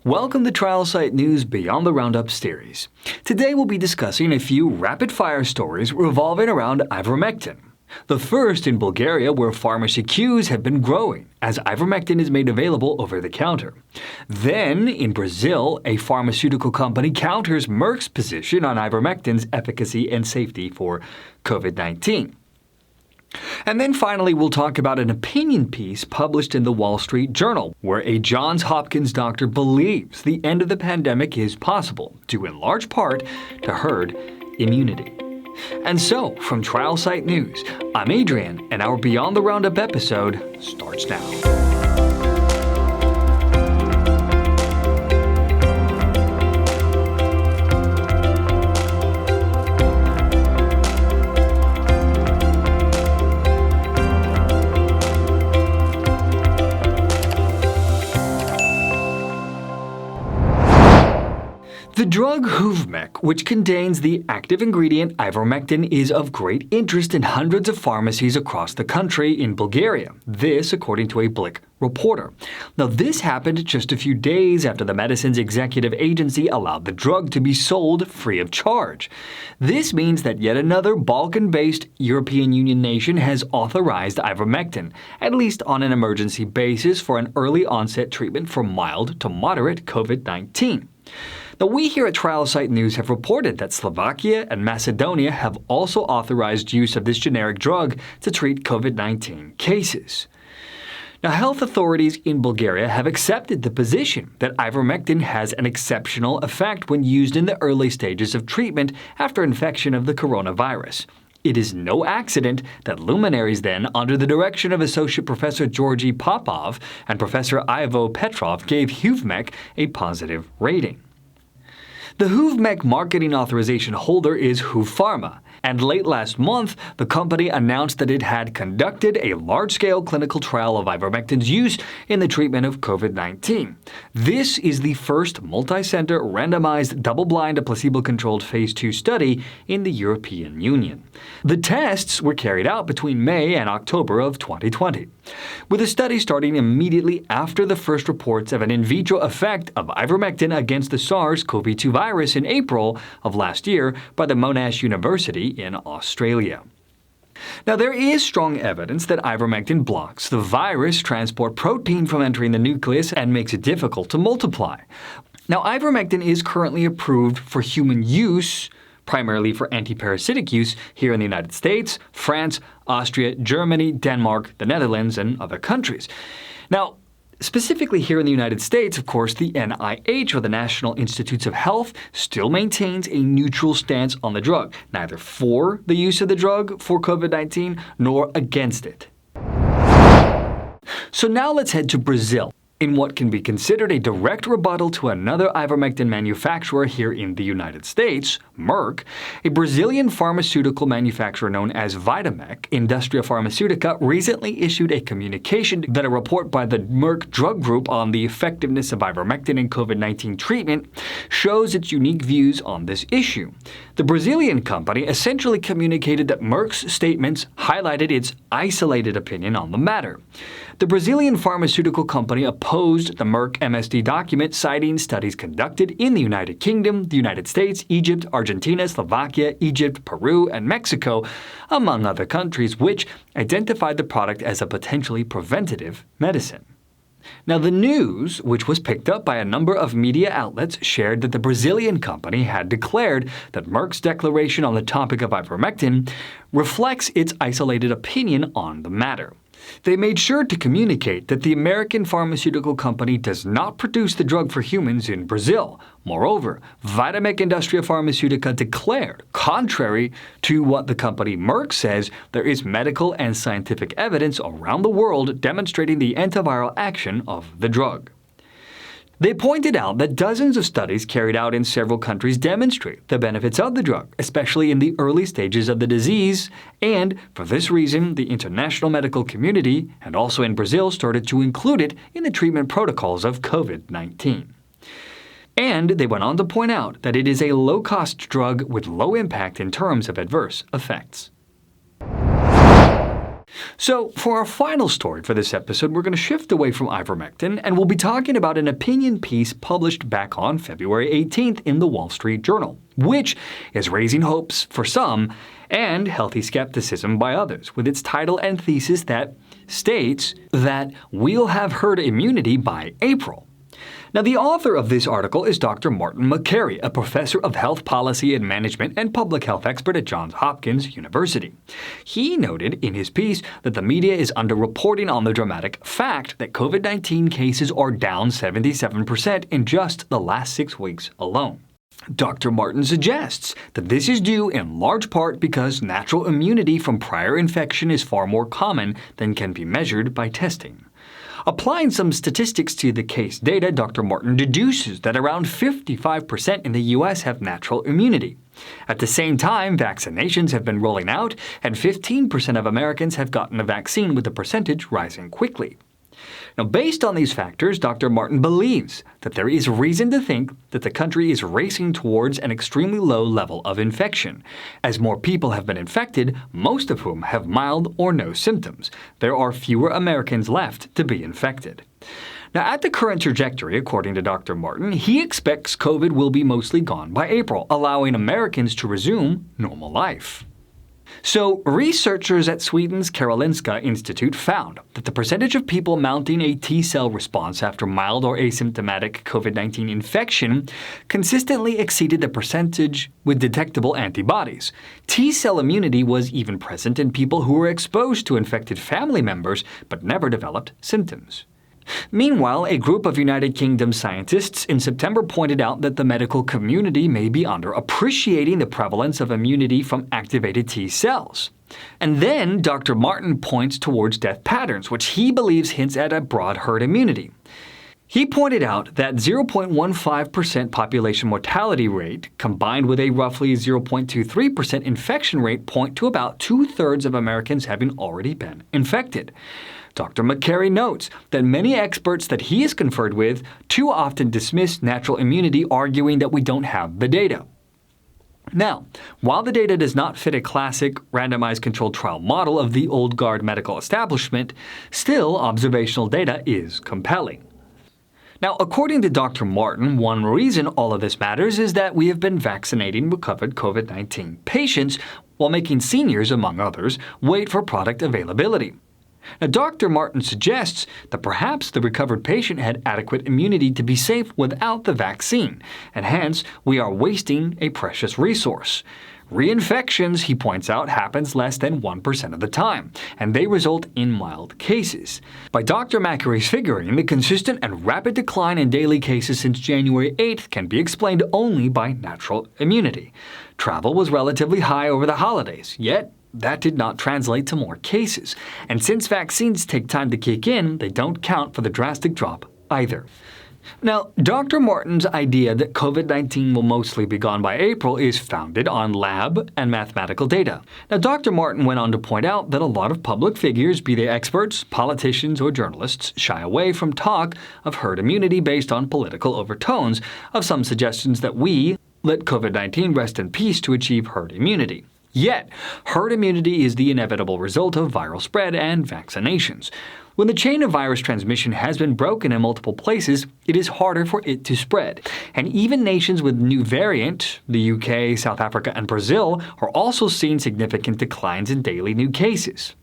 Welcome to Trial Site News Beyond the Roundup series. Today we'll be discussing a few rapid-fire stories revolving around ivermectin. The first in Bulgaria, where pharmacy queues have been growing as ivermectin is made available over the counter. Then, in Brazil, a pharmaceutical company counters Merck's position on ivermectin's efficacy and safety for COVID-19. And then finally, we'll talk about an opinion piece published in the Wall Street Journal, where a Johns Hopkins doctor believes the end of the pandemic is possible, due in large part to herd immunity. And so, from Trial Site News, I'm Adrian, and our Beyond the Roundup episode starts now. The drug Huvemek, which contains the active ingredient ivermectin, is of great interest in hundreds of pharmacies across the country in Bulgaria. This, according to a BLIC reporter. Now, this happened just a few days after the medicine's executive agency allowed the drug to be sold free of charge. This means that yet another Balkan-based European Union nation has authorized ivermectin, at least on an emergency basis, for an early onset treatment for mild to moderate COVID-19. Now, we here at Trial Site News have reported that Slovakia and Macedonia have also authorized use of this generic drug to treat COVID-19 cases. Now, health authorities in Bulgaria have accepted the position that ivermectin has an exceptional effect when used in the early stages of treatment after infection of the coronavirus. It is no accident that luminaries then, under the direction of Associate Professor Georgy Popov and Professor Ivo Petrov, gave Huvemek a positive rating. The Huvemek marketing authorization holder is Hupharma, and late last month, the company announced that it had conducted a large-scale clinical trial of ivermectin's use in the treatment of COVID-19. This is the first multi-center, randomized, double-blind, placebo-controlled Phase 2 study in the European Union. The tests were carried out between May and October of 2020, with the study starting immediately after the first reports of an in vitro effect of ivermectin against the SARS-CoV-2 virus in April of last year by the Monash University in Australia. Now, there is strong evidence that ivermectin blocks the virus transport protein from entering the nucleus and makes it difficult to multiply. Now, ivermectin is currently approved for human use, primarily for antiparasitic use here in the United States, France, Austria, Germany, Denmark, the Netherlands, and other countries. Now, specifically here in the United States, of course, the NIH, or the National Institutes of Health, still maintains a neutral stance on the drug, neither for the use of the drug for COVID-19 nor against it. So now let's head to Brazil, in what can be considered a direct rebuttal to another ivermectin manufacturer here in the United States, Merck. A Brazilian pharmaceutical manufacturer known as Vitamedic Indústria Farmacêutica recently issued a communication that a report by the Merck Drug Group on the effectiveness of ivermectin in COVID-19 treatment shows its unique views on this issue. The Brazilian company essentially communicated that Merck's statements highlighted its isolated opinion on the matter. The Brazilian pharmaceutical company opposed the Merck-MSD document, citing studies conducted in the United Kingdom, the United States, Egypt, Argentina, Slovakia, Egypt, Peru, and Mexico, among other countries, which identified the product as a potentially preventative medicine. Now, the news, which was picked up by a number of media outlets, shared that the Brazilian company had declared that Merck's declaration on the topic of ivermectin reflects its isolated opinion on the matter. They made sure to communicate that the American pharmaceutical company does not produce the drug for humans in Brazil. Moreover, Vitamedic Indústria Farmacêutica declared, contrary to what the company Merck says, there is medical and scientific evidence around the world demonstrating the antiviral action of the drug. They pointed out that dozens of studies carried out in several countries demonstrate the benefits of the drug, especially in the early stages of the disease, and for this reason, the international medical community, and also in Brazil, started to include it in the treatment protocols of COVID-19. And they went on to point out that it is a low-cost drug with low impact in terms of adverse effects. So, for our final story for this episode, we're going to shift away from ivermectin, and we'll be talking about an opinion piece published back on February 18th in the Wall Street Journal, which is raising hopes for some and healthy skepticism by others, with its title and thesis that states that we'll have herd immunity by April. Now, the author of this article is Dr. Martin Makary, a professor of health policy and management and public health expert at Johns Hopkins University. He noted in his piece that the media is underreporting on the dramatic fact that COVID-19 cases are down 77% in just the last 6 weeks alone. Dr. Martin suggests that this is due in large part because natural immunity from prior infection is far more common than can be measured by testing. Applying some statistics to the case data, Dr. Martin deduces that around 55% in the U.S. have natural immunity. At the same time, vaccinations have been rolling out, and 15% of Americans have gotten a vaccine, with the percentage rising quickly. Now, based on these factors, Dr. Martin believes that there is reason to think that the country is racing towards an extremely low level of infection. As more people have been infected, most of whom have mild or no symptoms, there are fewer Americans left to be infected. Now, at the current trajectory, according to Dr. Martin, he expects COVID will be mostly gone by April, allowing Americans to resume normal life. So, researchers at Sweden's Karolinska Institute found that the percentage of people mounting a T-cell response after mild or asymptomatic COVID-19 infection consistently exceeded the percentage with detectable antibodies. T-cell immunity was even present in people who were exposed to infected family members but never developed symptoms. Meanwhile, a group of United Kingdom scientists in September pointed out that the medical community may be underappreciating the prevalence of immunity from activated T cells. And then Dr. Martin points towards death patterns, which he believes hints at a broad herd immunity. He pointed out that 0.15% population mortality rate combined with a roughly 0.23% infection rate point to about 2/3 of Americans having already been infected. Dr. Makary notes that many experts that he has conferred with too often dismiss natural immunity, arguing that we don't have the data. Now, while the data does not fit a classic randomized controlled trial model of the old guard medical establishment, still observational data is compelling. Now, according to Dr. Martin, one reason all of this matters is that we have been vaccinating recovered COVID-19 patients while making seniors, among others, wait for product availability. Now, Dr. Martin suggests that perhaps the recovered patient had adequate immunity to be safe without the vaccine, and hence we are wasting a precious resource. Reinfections, he points out, happens less than 1% of the time, and they result in mild cases. By Dr. Makary's figuring, the consistent and rapid decline in daily cases since January 8th can be explained only by natural immunity. Travel was relatively high over the holidays, yet that did not translate to more cases. And since vaccines take time to kick in, they don't count for the drastic drop either. Now, Dr. Martin's idea that COVID-19 will mostly be gone by April is founded on lab and mathematical data. Now, Dr. Martin went on to point out that a lot of public figures, be they experts, politicians, or journalists, shy away from talk of herd immunity based on political overtones of some suggestions that we let COVID-19 rest in peace to achieve herd immunity. Yet, herd immunity is the inevitable result of viral spread and vaccinations. When the chain of virus transmission has been broken in multiple places, it is harder for it to spread. And even nations with new variant, the UK, South Africa, and Brazil, are also seeing significant declines in daily new cases.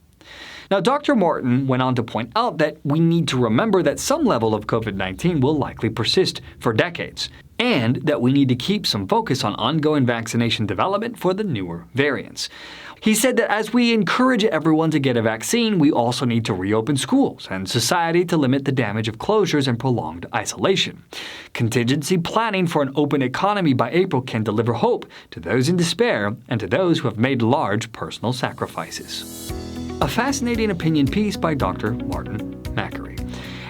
Now, Dr. Martin went on to point out that we need to remember that some level of COVID-19 will likely persist for decades, and that we need to keep some focus on ongoing vaccination development for the newer variants. He said that as we encourage everyone to get a vaccine, we also need to reopen schools and society to limit the damage of closures and prolonged isolation. Contingency planning for an open economy by April can deliver hope to those in despair and to those who have made large personal sacrifices. A fascinating opinion piece by Dr. Martin Makary.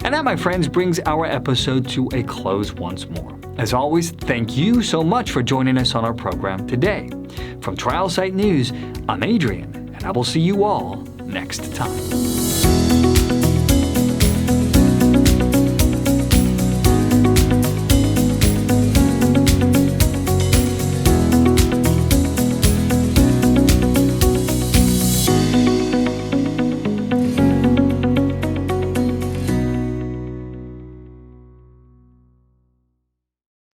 And that, my friends, brings our episode to a close once more. As always, thank you so much for joining us on our program today. From Trial Site News, I'm Adrian, and I will see you all next time.